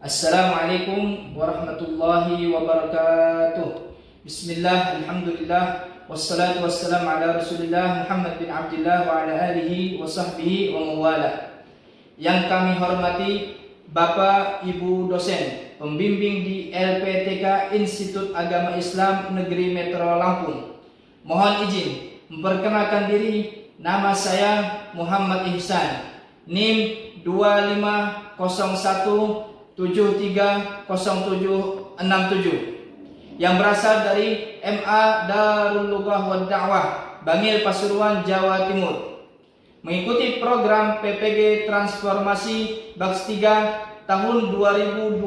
Assalamualaikum warahmatullahi wabarakatuh. Bismillah, alhamdulillah, wassalatu wassalamu ala rasulillah Muhammad bin Abdullah wa ala alihi wa sahbihi wa mawala. Yang kami hormati Bapak Ibu dosen pembimbing di LPTK Institut Agama Islam Negeri Metro Lampung, mohon izin memperkenalkan diri. Nama saya Muhammad Ihsan, NIM 2501730767 yang berasal dari MA Darul Lughah wa Da'wah Bangil Pasuruan, Jawa Timur, mengikuti program PPG Transformasi Baks 3 tahun 2025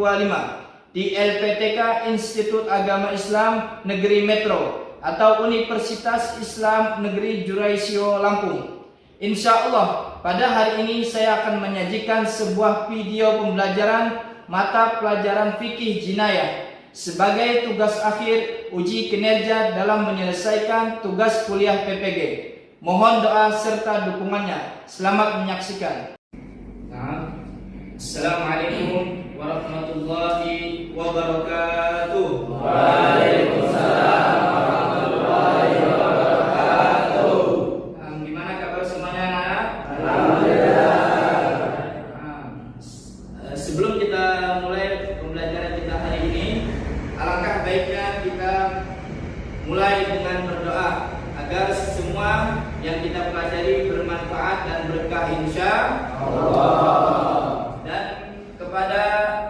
di LPTK Institut Agama Islam Negeri Metro atau Universitas Islam Negeri Juraisio Lampung. Insya Allah pada hari ini saya akan menyajikan sebuah video pembelajaran mata pelajaran fikih jinayah sebagai tugas akhir uji kinerja dalam menyelesaikan tugas kuliah PPG. Mohon doa serta dukungannya. Selamat menyaksikan. Assalamualaikum warahmatullahi wabarakatuh. Waalaikumsalam warahmatullahi wabarakatuh. Gimana kabar semuanya, anak? Alhamdulillah. Sebelum kita mulai pembelajaran kita hari ini, alangkah baiknya kita mulai dengan berdoa agar semua yang kita pelajari bermanfaat dan berkah insya Allah. Dan kepada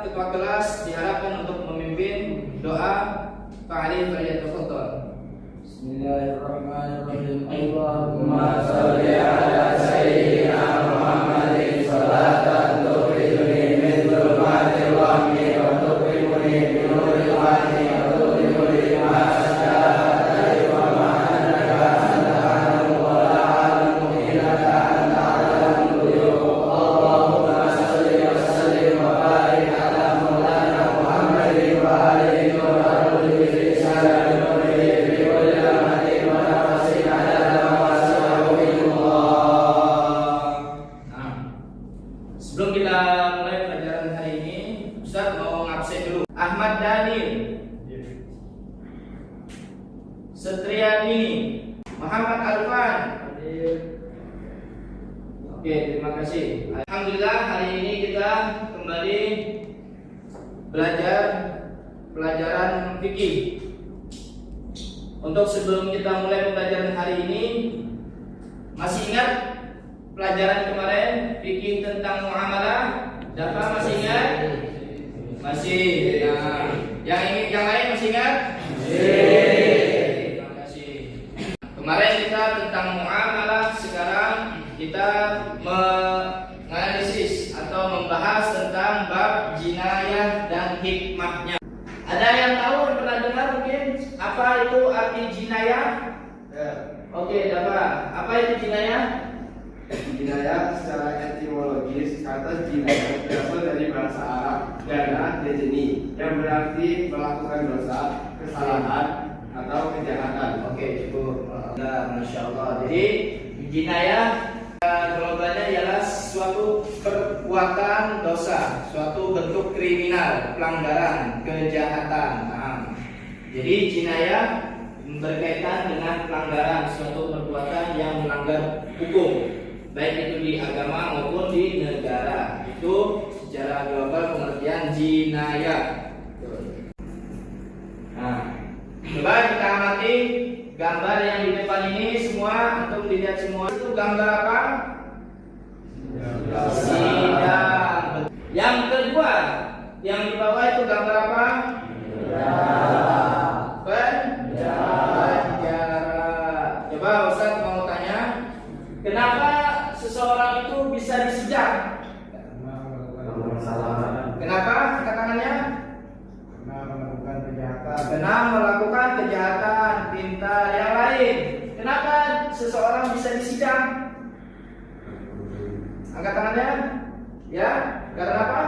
ketua kelas diharapkan untuk memimpin doa. Pak Ali falyatafadhal. Bismillahirrahmanirrahim. Allahumma shalli ala sayyidina Muhammadin salatan tukhrijuni min dhulumatil wahmi wa tuqrimuni bi nuril fahmi wa tuqrimuni ma syahadati wa ma annaka anta alamu wa la alamu innaka anta alamul ghuyub. Allahumma shalli wa sallim wa barik ala maulana Muhammadin wa alihi wa sahbihi fi syarri nurihi fi kulli lamatin wa nafasin adada ma sa'ahullah. Sebelum kita mulai pelajaran hari ini, Ustaz mau ngabsen dulu. Ahmad Daniel, Setriadini, Muhammad Alfan. Oke, terima kasih. Alhamdulillah hari ini kita kembali belajar pelajaran fikih. Untuk sebelum kita mulai pembelajaran hari ini, masih ingat pelajaran kemarin fikih tentang muamalah? Dapat masih ingat? Masih. Nah, yang lain masih ingat? Terima kasih. Kemarin kita tentang muamalah, sekarang kita menganalisis atau membahas tentang bab jinayah dan hikmahnya. Ada yang tahu, pernah dengar mungkin apa itu arti jinayah? Oke, dapat. Apa itu jinayah? Jinayah secara etimologis, kata jinayah berasal dari bahasa Arab jana dejeni yang berarti melakukan dosa, kesalahan atau kejahatan. Oke, cukup. Masya Allah. Jadi jinayah globalnya ialah suatu perbuatan dosa, suatu bentuk kriminal, pelanggaran, kejahatan. Jadi jinayah berkaitan dengan pelanggaran, suatu perbuatan yang melanggar hukum, baik itu di agama maupun di negara. Itu secara global pengertian jinayah. Coba kita amati gambar yang di depan ini semua, untuk dilihat semua. Itu gambar apa? Sidang. Yang kedua, yang di bawah itu gambar apa? Penjara. Coba Ustaz mau tanya, kenapa seseorang itu bisa disidang? Kenapa? Angkat tangannya. Karena melakukan kejahatan, pintar, yang lain. Kenapa seseorang bisa disidang? Angkat tangannya. Ya, karena apa?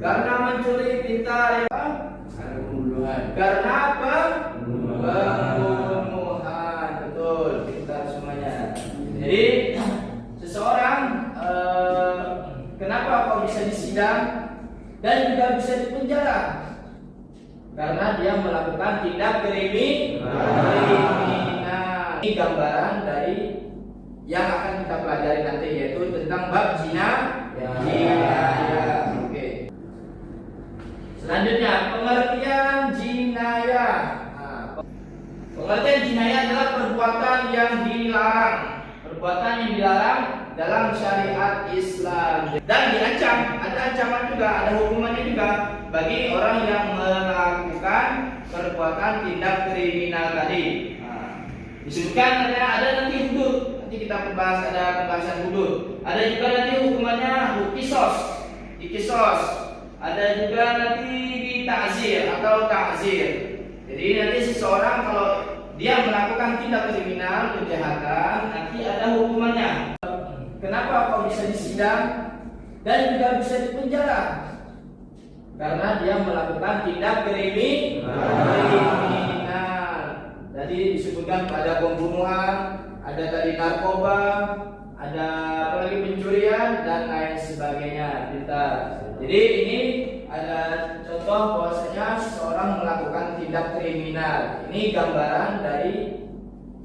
Karena mencuri, pintar, ya. Karena apa? Pembunuhan. Betul, pintar semuanya. Jadi seseorang kenapa kok bisa disidang? dan juga bisa dipenjara karena dia melakukan tindak kriminal. Ini gambaran dari yang akan kita pelajari nanti, yaitu tentang bab jinayah. Oke. Selanjutnya pengertian jinayah. Pengertian jinayah adalah perbuatan yang dilarang, perbuatan yang dilarang dalam syariat Islam dan diancam, ada ancaman juga, ada hukumannya juga bagi orang yang melakukan perbuatan tindak kriminal tadi. Disebutkan ada nanti hudud, nanti kita bahas, ada pembahasan hudud. Ada juga nanti hukumannya kisos. Ada juga nanti ta'zir atau ta'zir. Jadi nanti seseorang kalau dia melakukan tindak kriminal, kejahatan, nanti ada hukumannya. Kenapa kok bisa disidang dan juga bisa dipenjara? Karena dia melakukan tindak kriminal. Jadi disebutkan pada pembunuhan, ada tadi narkoba, ada apalagi pencurian dan lain sebagainya. Jadi ini ada contoh bahwasanya seseorang melakukan tindak kriminal. Ini gambaran dari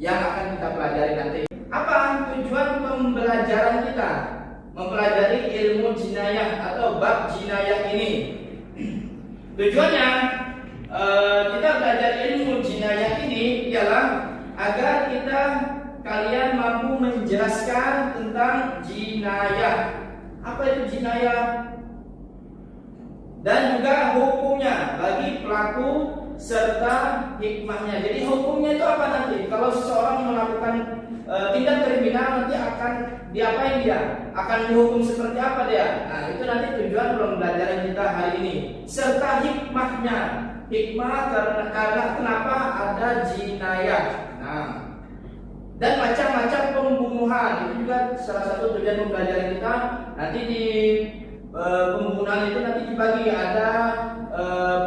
yang akan kita pelajari nanti. Apa tujuan pembelajaran kita? Mempelajari ilmu jinayah atau bab jinayah ini. Tujuannya kita belajar ilmu jinayah ini ialah agar kalian mampu menjelaskan tentang jinayah. Apa itu jinayah? Dan juga hukumnya bagi pelaku serta hikmahnya. Jadi hukumnya itu apa nanti? Kalau seseorang melakukan tindak kriminal, nanti akan diapain dia? Akan dihukum seperti apa dia? Nah, itu nanti tujuan pembelajaran kita hari ini. Serta hikmahnya. Hikmah karena kenapa ada jinayah. Nah, dan macam-macam pembunuhan itu juga salah satu tujuan pembelajaran kita. Nanti di pembunuhan itu nanti dibagi, ada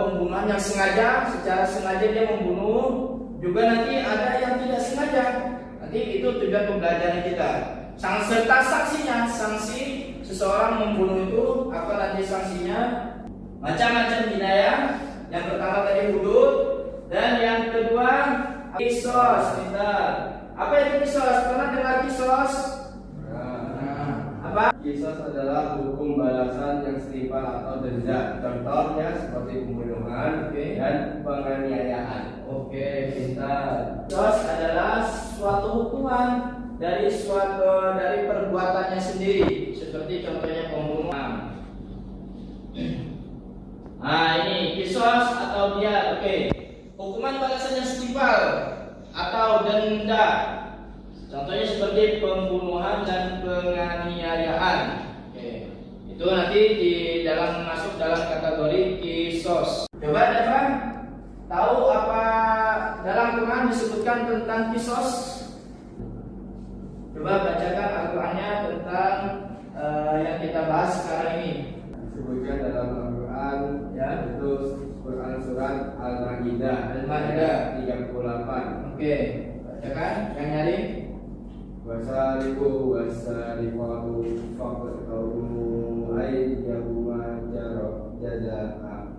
pembunuhan yang sengaja, secara sengaja dia membunuh, juga nanti ada yang tidak sengaja. Nanti itu tujuan pembelajaran kita. Serta saksinya, sanksi seseorang membunuh itu apa nanti sanksinya? Macam-macam jinayah. Yang pertama tadi hudud, dan yang kedua kisos. Apa itu kisos? Pernah dengar kisos? Apa? Kisos adalah hukum balasan yang setimpal atau denda. Contohnya seperti pembunuhan dan penganiayaan. Oke, pintar. Kisos adalah suatu hukuman dari perbuatannya sendiri, seperti contohnya pembunuhan. Nah, ini kisos atau dia, hukuman balasan yang setimpal atau denda. Contohnya seperti pembunuhan dan penganiayaan. Itu nanti masuk dalam kategori kisos. Coba Devan, tahu apa dalam Quran disebutkan tentang kisos? Coba bacakan Al-Qurannya tentang yang kita bahas sekarang ini. Disebutkan dalam Al-Quran, itu Quran surat Al-Maidah 38. Bacakan yang nyari. Wasariqu wasariqatu faqta'u aydiyahuma jazaa'a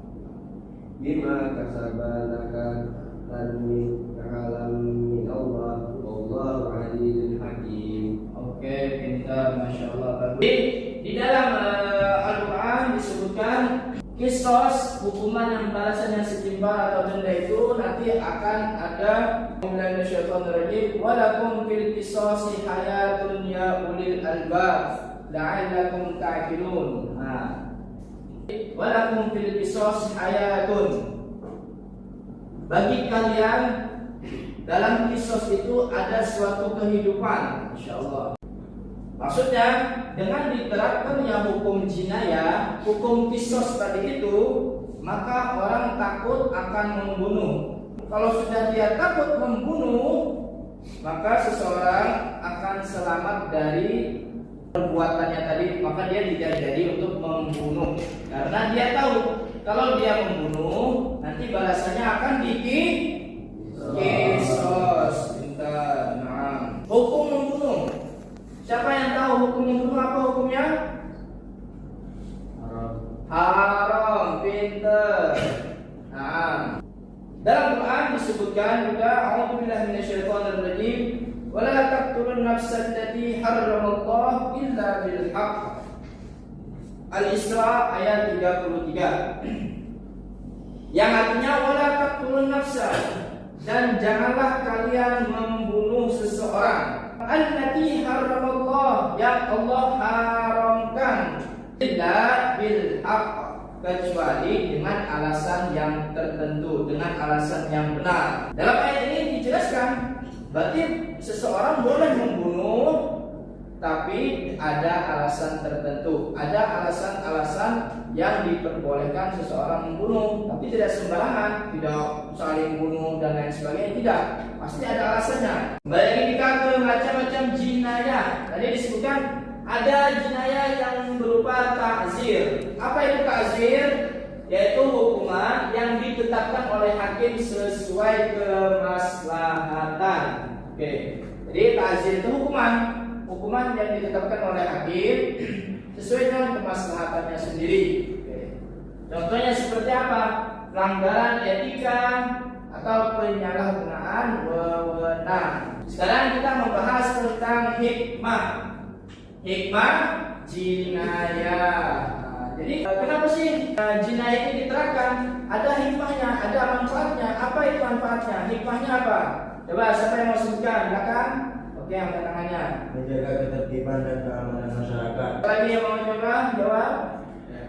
bima kasabana nakalan min Allah wallahu azizul hakim. Pintar, masya Allah. Di dalam Al-Quran disebutkan kisos, hukuman yang balasan yang setimpal atau denda itu nanti akan ada. Mulai syaitanir walakum fil qisasi hayatun ya ulil albab la'allakum ta'qilun. Walakum fil qisasi hayatun, bagi kalian dalam kisos itu ada suatu kehidupan, insyaallah. Maksudnya dengan diterapkannya hukum jinayah, hukum kisos tadi itu, maka orang takut akan membunuh. Kalau sudah dia takut membunuh, maka seseorang akan selamat dari perbuatannya tadi, maka dia tidak jadi untuk membunuh. Karena dia tahu kalau dia membunuh, nanti balasannya akan kisos. Nah, hukum membunuh. Siapa yang tahu hukum membunuh apa hukumnya? Haram. pinter. Nah, dalam Quran disebutkan juga a'udzubillahi minasyaitonirrajim wala taqtulun nafsal lati harramallahu illa bil haqq. Al-Isra ayat 33. Yang artinya wala taqtulun nafsa, dan janganlah kalian membunuh seseorang allati harramallahu, yang Allah haramkan, illa bil haqq, kecuali dengan alasan yang tertentu, dengan alasan yang benar. Dalam ayat ini dijelaskan berarti seseorang boleh membunuh, tapi ada alasan tertentu, ada alasan-alasan yang diperbolehkan seseorang membunuh, tapi tidak sembarangan, tidak saling bunuh dan lain sebagainya, tidak, pasti ada alasannya. Kembali lagi kita ke macam-macam jinayah. Tadi disebutkan ada jinayah yang berupa ta'zir. Apa itu ta'zir? Yaitu hukuman yang ditetapkan oleh hakim sesuai kemaslahatan. Oke. Jadi ta'zir itu hukuman yang ditetapkan oleh hakim sesuai dengan kemaslahatannya sendiri. Oke. Contohnya seperti apa? Pelanggaran etika atau penyalahgunaan wewenang. Sekarang kita membahas tentang hikmah jinayah. Jadi kenapa sih jinayah ini diterapkan? Ada hikmahnya, ada manfaatnya. Apa itu manfaatnya? Hikmahnya apa? Coba siapa yang mau sebutkan? Silakan. Oke, angkat tangannya. Menjaga ketertiban dan keamanan masyarakat. Lagi yang mau coba jawab?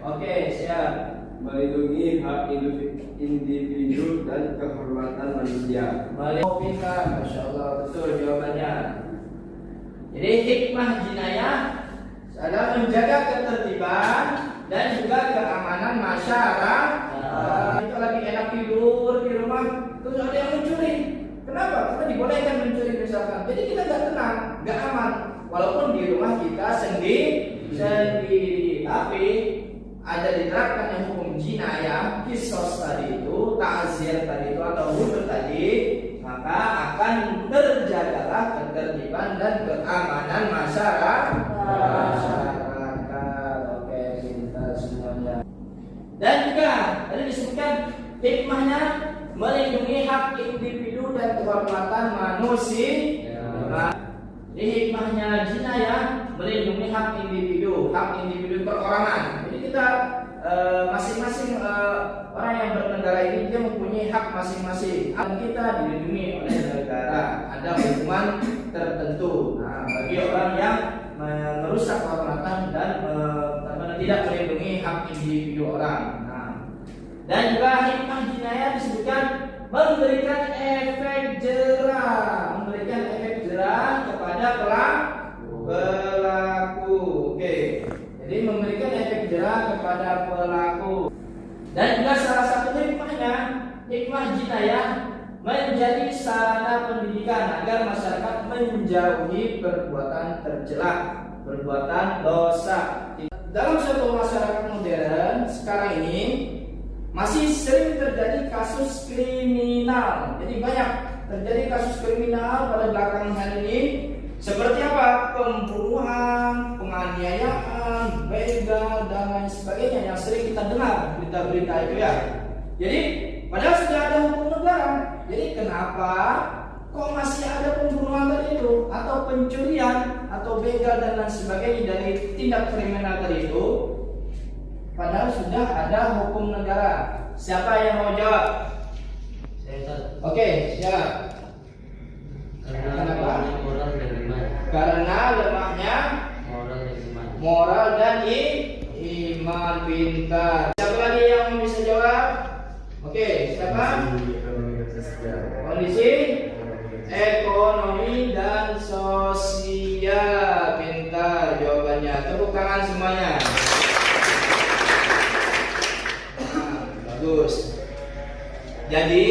Oke, siap. Melindungi hak individu dan kehormatan manusia. Oh, pintar, masya Allah, betul jawabannya. Jadi hikmah jinayah adalah menjaga ketertiban dan juga keamanan masyarakat. Itu lagi enak tidur di rumah, terus ada yang mencuri. Kenapa? Karena dibolehkan mencuri misalkan. Jadi kita nggak tenang, nggak aman. Walaupun di rumah kita sendiri, tapi ada diterapkan yang hukum jinayah, kisos tadi itu, ta'zir tadi itu atau hudud tadi, maka akan terjagalah ketertiban dan keamanan masyarakat. Oke, pintar semuanya. Dan juga tadi disebutkan hikmahnya melindungi hak individu dan kehormatan manusia. Jadi hikmahnya jinayah melindungi hak individu perorangan. Jadi kita masing-masing orang yang bernegara ini dia mempunyai hak masing-masing. Hak kita dilindungi oleh negara. Ada hukuman tertentu. Nah, bagi orang yang merusak kehormatan dan tidak melindungi hak individu orang. Nah, dan juga hikmah jinayah disebutkan memberikan efek jerah, kepada pelaku. Oke. Jadi memberikan efek jerah kepada pelaku. Dan juga salah satu hikmah jinayah menjadi sarana pendidikan agar masyarakat menjauhi perbuatan tercela, perbuatan dosa. Dalam suatu masyarakat modern sekarang ini masih sering terjadi kasus kriminal. Jadi banyak terjadi kasus kriminal pada belakangan hari ini. Seperti apa? Pembunuhan, penganiayaan, begal dan lain sebagainya yang sering kita dengar berita-berita itu ya. Jadi padahal sudah ada hukum negara. Jadi kenapa kok masih ada pembunuhan tadi itu atau pencurian atau begal dan lain sebagainya dari tindak kriminal tadi itu? Padahal sudah ada hukum negara. Siapa yang mau jawab? Oke, siap. Kenapa? Karena lemahnya moral dan iman. Pintar. Siapa lagi yang bisa jawab? Oke, siapa? Kondisi ekonomi dan sosial. Pintar jawabannya. Tepuk tangan semuanya. Bagus. Jadi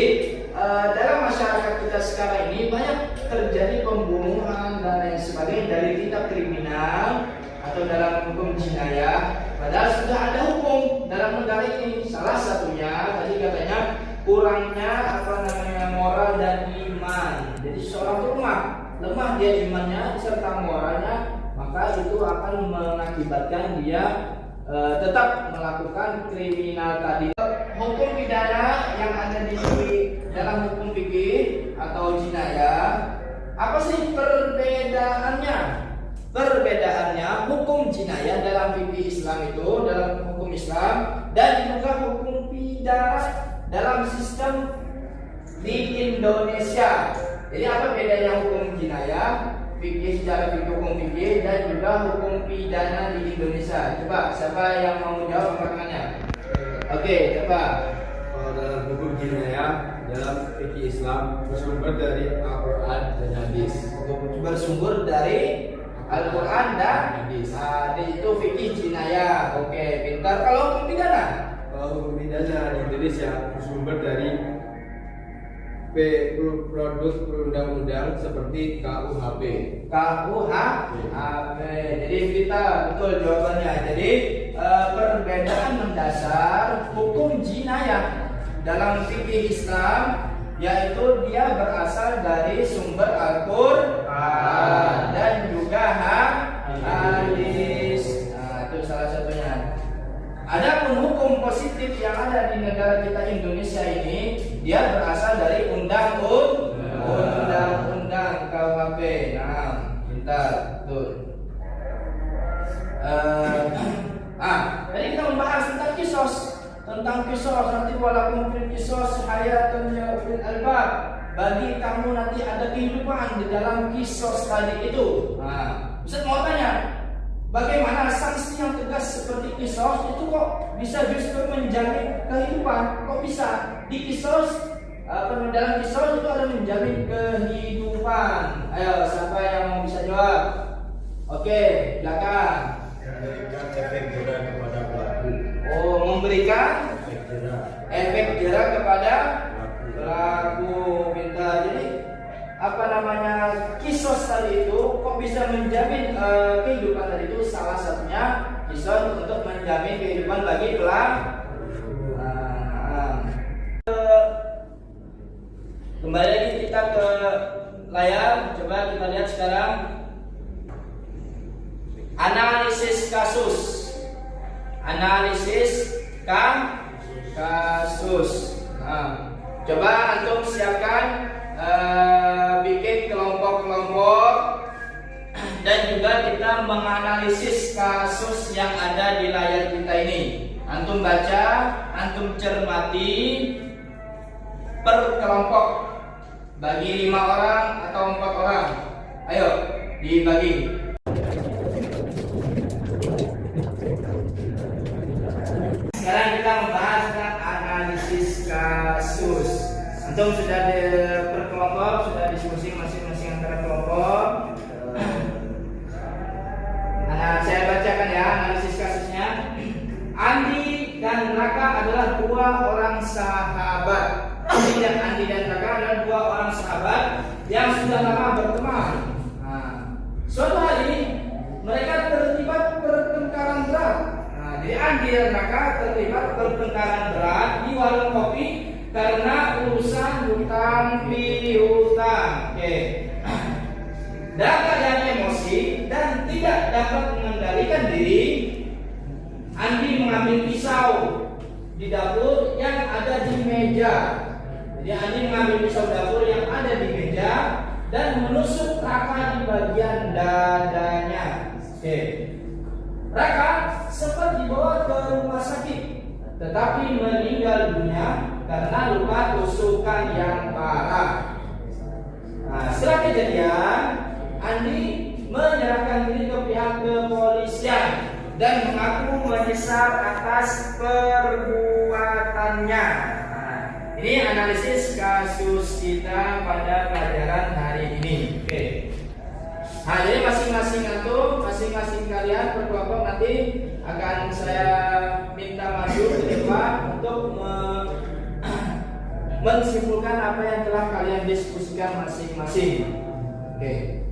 dalam masyarakat kita sekarang ini banyak terjadi pembunuhan dan lain sebagainya dari tindak kriminal atau dalam hukum jinayah. Padahal sudah ada hukum dalam negara ini. Salah satunya tadi katanya kurangnya moral dan iman. Jadi seorang itu lemah dia imannya serta moralnya, maka itu akan mengakibatkan dia tetap melakukan kriminal tadi. hukum pidana yang ada di dalam hukum fikih atau jinayah, apa sih perbedaannya? Perbedaannya hukum jinayah dalam fikih Islam itu, dalam hukum Islam, dan juga hukum pidana dalam sistem di Indonesia. Jadi apa bedanya hukum jinayah, fikih secara fikih hukum fikih, dan juga hukum pidana di Indonesia? Coba siapa yang mau jawab pertanyaannya? Oke, coba. Kalau dalam hukum jinayah dalam fikih Islam bersumber dari Al-Quran dan hadis. Bersumber dari Al-Quran dan hadis. Itu fikih jinayah. Oke, pintar. Kalau hukum pidana? Kalau hukum pidana di Indonesia bersumber dari produk perundang-undang seperti KUHP. KUHP. Jadi kita betul jawabannya. Jadi perbedaan mendasar hukum jinayah dalam fikih Islam yaitu dia berasal dari sumber Al-Quran dan juga hadis. Nah, itu salah satunya. Adapun hukum positif yang ada di negara kita Indonesia ini, dia berasal dari undang-undang KUHP. Nah, pintar, betul. Tadi kita membahas tentang kisos. Nanti walaupun fil kisos hayatun ya fil albab. Bagi kamu nanti ada kehidupan di dalam kisos tadi itu. Nah, Ustaz mau tanya, bagaimana sanksi yang tegas seperti kisos itu kok bisa justru menjamin kehidupan? Kok bisa di kisos, dalam kisos itu ada menjamin kehidupan? Ayo, siapa yang mau bisa jawab? Oke, belakang. Memberikan efek jerah kepada pelaku. Oh, memberikan efek jerah kepada pelaku. Pintar. Jadi apa namanya, kisos tadi itu kok bisa menjamin kehidupan tadi itu? Salah satunya kisos untuk menjamin kehidupan bagi pelaku. Kembali lagi kita ke layar. Coba kita lihat sekarang analisis kasus. Kasus. Coba antum siapkan bikin kelompok-kelompok dan juga kita menganalisis kasus yang ada di layar kita ini. Antum baca, antum cermati per kelompok, bagi 5 orang atau 4 orang. Ayo dibagi. Sekarang kita membahas tentang analisis kasus. Antum sudah per kelompok, sudah diskusi masing-masing antara kelompok. Saya bacakan ya analisis kasusnya. Andi dan Raka adalah 2 orang sahabat. Andi dan Raka adalah 2 orang sahabat yang sudah lama berteman. Suatu hari mereka terlibat pertengkaran berat. Jadi Andi dan Raka terlibat pertengkaran berat di warung kopi karena urusan hutang piutang. Oke. Dalam keadaan emosi dan tidak dapat mengendalikan diri, Andi mengambil pisau di dapur yang ada di meja. Jadi Andi mengambil pisau dapur yang ada di meja dan menusuk Raka di bagian dadanya. Oke. Raka sempat dibawa ke rumah sakit, tetapi meninggal dunia karena luka tusukan yang parah. Setelah kejadian, Andi menyerahkan diri ke pihak kepolisian dan mengaku menyesal atas perbuatannya. Ini analisis kasus kita pada pelajaran hari ini. Oke. Jadi masing-masing antum, masing-masing kalian berkelompok nanti akan saya minta maju ke depan untuk mensimpulkan apa yang telah kalian diskusikan masing-masing. Oke.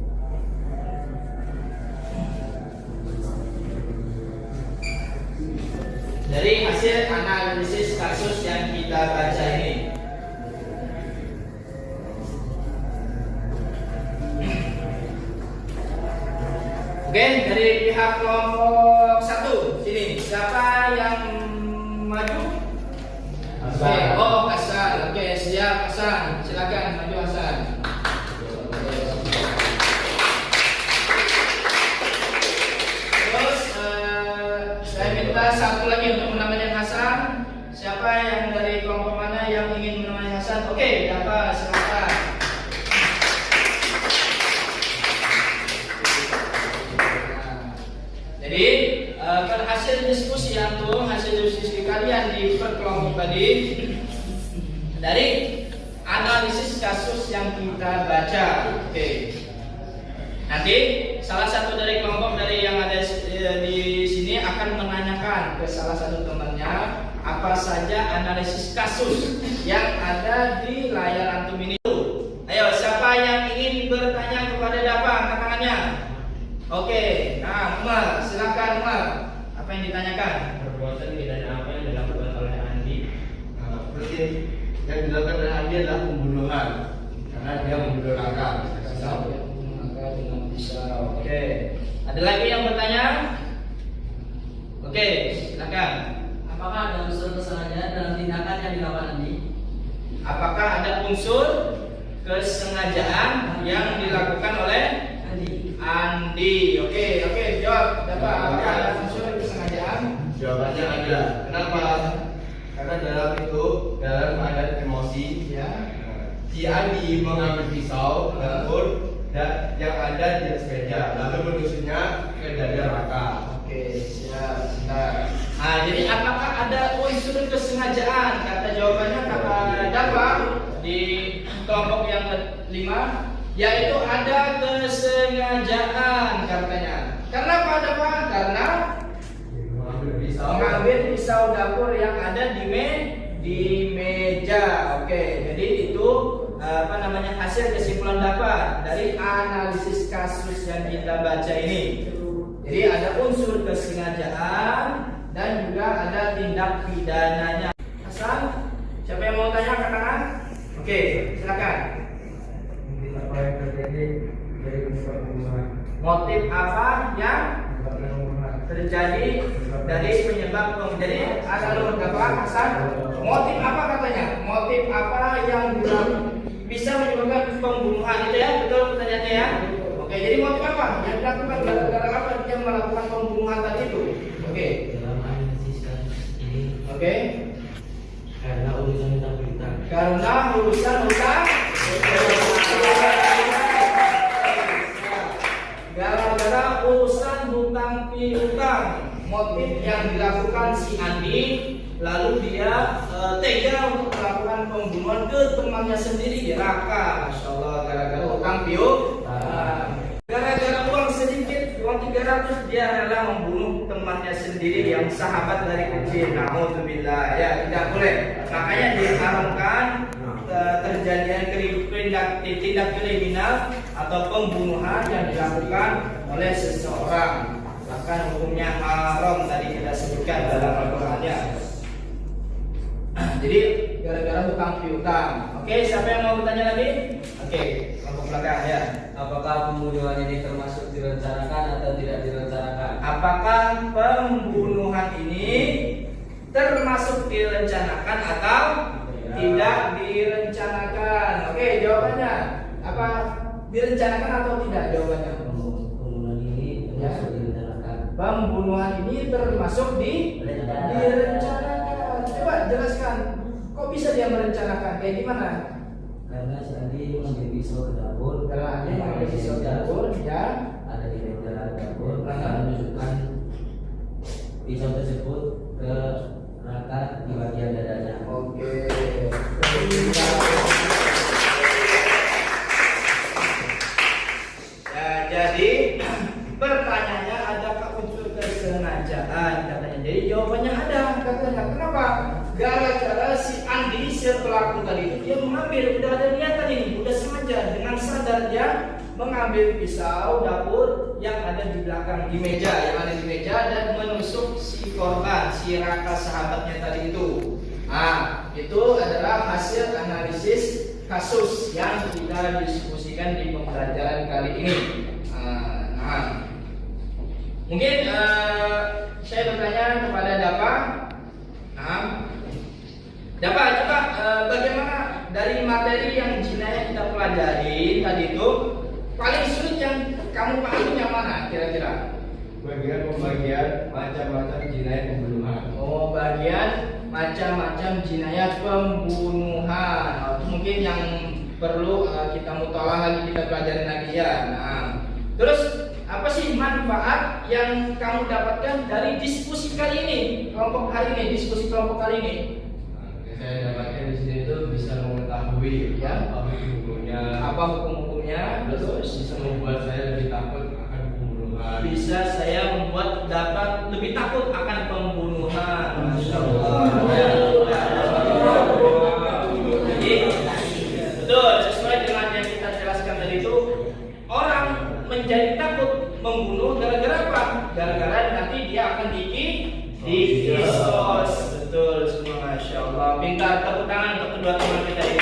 Dari hasil analisis kasus yang kita baca ini, oke, dari pihak kelompok 1 sini, siapa yang maju? Oke, oh Hasan. Oke, siap Hasan. Silakan maju Hasan. Terus saya minta satu lagi untuk menemani Hasan. Siapa yang dari kelompok mana yang ingin menemani Hasan? Oke, dapat silakan. Jadi hasil diskusi antum, hasil diskusi kalian di perkelompok tadi dari analisis kasus yang kita baca. Oke. Nanti salah satu dari kelompok dari yang ada di sini akan menanyakan ke salah satu temannya apa saja analisis kasus yang ada di layar antum ini. Ayo, siapa yang ingin bertanya kepada Dafa? Angkat tangannya. Oke, nah Umar, silakan Umar. Apa yang ditanyakan? Perbuatan pidana apa yang dilakukan oleh Andi? Berarti yang dilakukan oleh Andi adalah pembunuhan karena dia membunuh Raka. Dengan pisau. Oke. Ada lagi yang bertanya? Oke, silakan. Apakah ada unsur kesengajaan dalam tindakan yang dilakukan Andi? Apakah ada unsur kesengajaan yang dilakukan oleh Andi? Oke, jawab. Dapat. Apakah ada unsur kesengajaan? Jawabannya ada. Kenapa? Karena dalam keadaan emosi, Ya. si Andi mengambil pisau dapur yang ada di atas meja, lalu menusuknya ke dada Raka. Oke, siap. Nah, jadi apakah ada unsur kesengajaan? Kata jawabannya kata Dafa di kelompok yang kelima, yaitu ada kesengajaan katanya. Kenapa Dafa? Karena mengambil pisau dapur yang ada di meja. Oke, jadi itu hasil kesimpulan Dafa dari analisis kasus yang kita baca ini. Jadi ada unsur kesengajaan dan juga ada tindak pidananya. Hasan, siapa yang mau tanya angkat tangan? Oke, silakan. Apa yang terjadi dari penyebab pembunuhan? Motif apa yang terjadi dari penyebab pembunuhan? Jadi ada nomor berapa Hasan? Motif apa katanya? Motif apa yang bisa menyebabkan pembunuhan itu ya? Betul pertanyaannya ya? Oke, jadi motif apa? Yang dilakukan gara-gara apa dia melakukan pembunuhan tadi itu? Oke. Dalam analisis kasus ini, Oke. karena urusan hutang piutang. Karena urusan hutang. Gara-gara urusan hutang piutang, motif yang dilakukan si Andi, lalu dia tega untuk melakukan pembunuhan ke temannya sendiri, Raka. Masya Allah, gara-gara hutang piutang. Gara-gara uang sedikit, uang 300, dia rela membunuh temannya sendiri yang sahabat dari kecil. Nauzubillah, ya tidak boleh. Makanya diharamkan terjadinya tindak kriminal atau pembunuhan yang dilakukan oleh seseorang. Bahkan hukumnya haram tadi kita sebutkan dalam Al-Qur'annya. Jadi gara-gara hutang piutang. Oke, siapa yang mau bertanya lagi? Oke, kelompok belakang ya. Apakah pembunuhan ini termasuk direncanakan atau tidak direncanakan? Apakah pembunuhan ini termasuk direncanakan atau tidak direncanakan? Oke, jawabannya apa? Direncanakan atau tidak jawabannya? Pembunuhan ini termasuk direncanakan. Pembunuhan ini termasuk direncanakan. Coba jelaskan. Kok bisa dia merencanakan? Kayak gimana? Karena si Andi mengambil pisau ke dapur. Karena dia mengambil pisau dapur, ya. Ada di meja dapur. Karena menunjukkan pisau tersebut ke Raka di bagian dadanya. Oke. Ya, jadi pertanyaannya adakah unsur kesengajaan katanya. Jadi jawabannya ada katanya. Kenapa? Gara-gara si Andi pelaku tadi itu dia mengambil, udah ada niatan ini, udah sengaja dengan sadar dia mengambil pisau dapur yang ada di belakang di meja, yang ada di meja dan menusuk si korban, si Raka sahabatnya tadi itu. Nah, itu adalah hasil analisis kasus yang kita diskusikan di pembelajaran kali ini. Mungkin saya bertanya kepada Dafa. Coba bagaimana dari materi yang jinayah kita pelajari tadi itu paling sulit yang kamu pahami yang mana kira-kira? Bagian pembagian macam-macam jinayah pembunuhan. Oh, bagian macam-macam jinayah pembunuhan. Oh, itu mungkin yang perlu kita mutolaah lagi, kita pelajari lagi ya. Nah, terus apa sih manfaat yang kamu dapatkan dari diskusi kali ini, kelompok hari ini, diskusi kelompok kali ini? Saya dapatkan di sini itu bisa mengetahui Ya. apa hukumnya, Apa hukum-hukumnya? terus bisa membuat saya lebih takut akan pembunuhan. Bisa saya membuat dapat lebih takut akan pembunuhan. Masya Allah. Jadi betul sesuai dengan yang kita jelaskan tadi itu, orang menjadi takut membunuh gara-gara apa? Gara-gara nanti dia akan dikisos. Betul semua, Masya Allah. Minta tepuk tangan untuk kedua teman kita ini.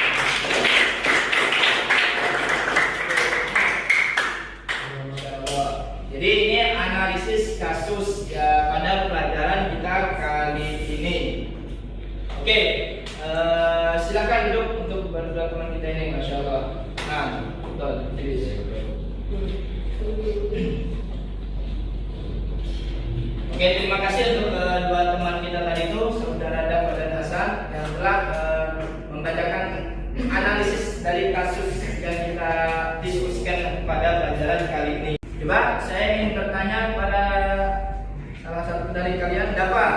Jadi ini analisis kasus ya, pada pelajaran kita kali ini. Oke, silakan duduk untuk kedua teman kita ini, Masya Allah. Nah, betul. Oke, terima kasih untuk kedua teman kita tadi itu, Saudara Dava dan Hasan yang telah membacakan analisis dari kasus yang kita diskusikan pada pelajaran kali ini. Coba saya ingin bertanya kepada salah satu dari kalian, Dava,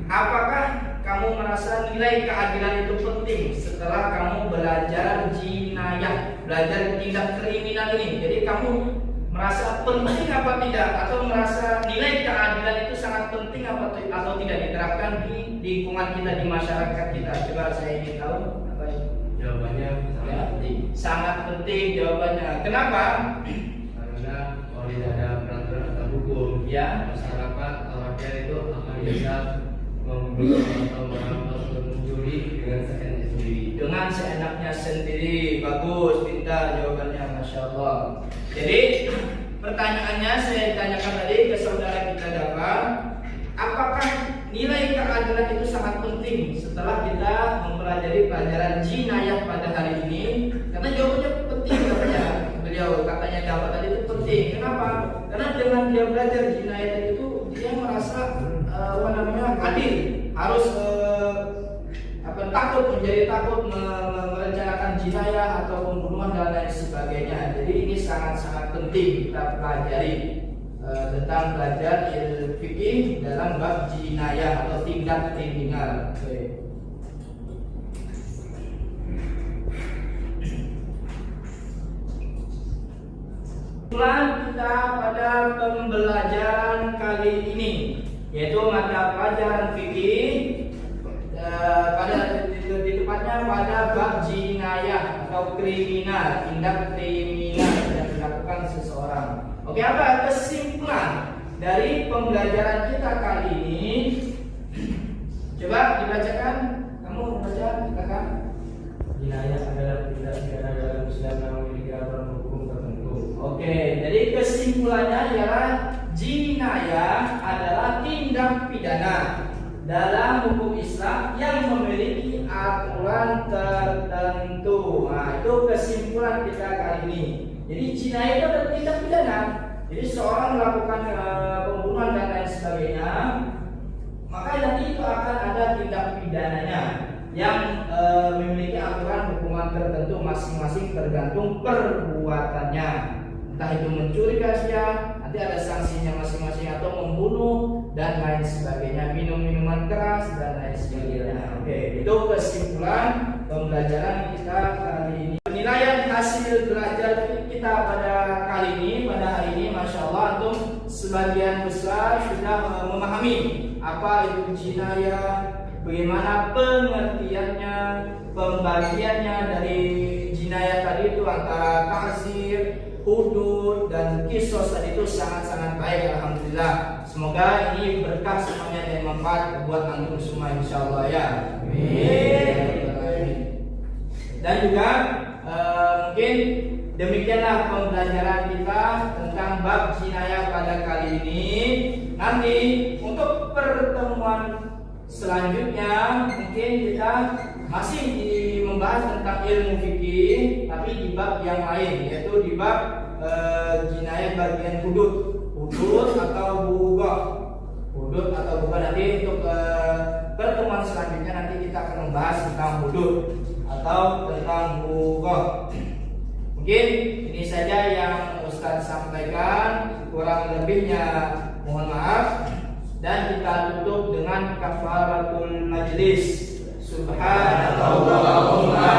apakah kamu merasa nilai keadilan itu penting setelah kamu belajar jinayah, belajar tindak kriminal ini? Jadi kamu merasa penting apa tidak, atau merasa nilai keadilan itu sangat penting atau tidak diterapkan di lingkungan kita, di masyarakat kita? Coba saya ingin tahu apa itu. Jawabannya sangat penting. Sangat penting jawabannya. Kenapa? Karena kalau tidak ada peraturan atau hukum, Ya. masyarakat atau rakyat itu akan bisa membunuh atau merampas atau mencuri dengan seenaknya sendiri. Dengan seenaknya sendiri. Bagus, pintar jawabannya, Masya Allah. Jadi pertanyaannya saya tanyakan tadi ke saudara kita Dava, apakah nilai keadilan itu sangat penting setelah kita mempelajari pelajaran jinayah pada hari ini? Karena jawabannya penting katanya. Beliau katanya Dava tadi itu penting. Kenapa? Karena dengan dia belajar jinayah tadi itu dia merasa adil, harus takut, menjadi takut merencanakan jinayah atau pembunuhan dan lain sebagainya. Jadi ini sangat-sangat penting kita pelajari tentang belajar fikih dalam bab jinayah atau tindak kriminal. Kesimpulan kita pada pembelajaran kali ini yaitu mata pelajaran fikih pada di tepatnya pada bab jinayah atau kriminal, tindak kriminal yang dilakukan seseorang. Oke, apa kesimpulan dari pembelajaran kita kali ini? Coba dibacakan. Kamu baca, silakan. Jinayah adalah tindak pidana dalam Islam yang memiliki aturan hukum tertentu. Oke, jadi kesimpulannya ialah jinayah adalah tindak pidana dalam hukum Islam yang memiliki aturan tertentu. Nah, itu kesimpulan kita kali ini. Jadi jinayah itu adalah tindak pidana. Jadi seorang melakukan pembunuhan dan lain sebagainya, maka nanti itu akan ada tindak pidananya yang memiliki aturan hukuman tertentu masing-masing tergantung perbuatannya. Entah itu mencuri dia, nanti ada sanksinya masing-masing, atau membunuh dan lain sebagainya, minum minuman keras dan lain sebagainya. Oke, itu kesimpulan pembelajaran kita kali ini. Penilaian hasil belajar kita pada kali ini, pada hari ini, Masya Allah, antum sebagian besar sudah memahami apa itu jinayah, bagaimana pengertiannya, pembagiannya dari jinayah tadi itu antara ta'zir, hudud dan kisos tadi itu sangat-sangat baik, alhamdulillah. Semoga ini berkah semuanya dan manfaat buat antum semua, insyaallah ya. Amin. Dan juga mungkin demikianlah pembelajaran kita tentang bab jinayah pada kali ini. Nanti untuk pertemuan selanjutnya mungkin kita masih membahas tentang ilmu fikih, tapi di bab yang lain, yaitu di bab jinayah bagian hudud atau bughah. Hudud atau bughah nanti untuk pertemuan selanjutnya nanti kita akan membahas tentang hudud atau tentang bughah. Mungkin ini saja yang Ustaz sampaikan, kurang lebihnya mohon maaf, dan kita tutup dengan kafaratul majlis. Subhanallahumma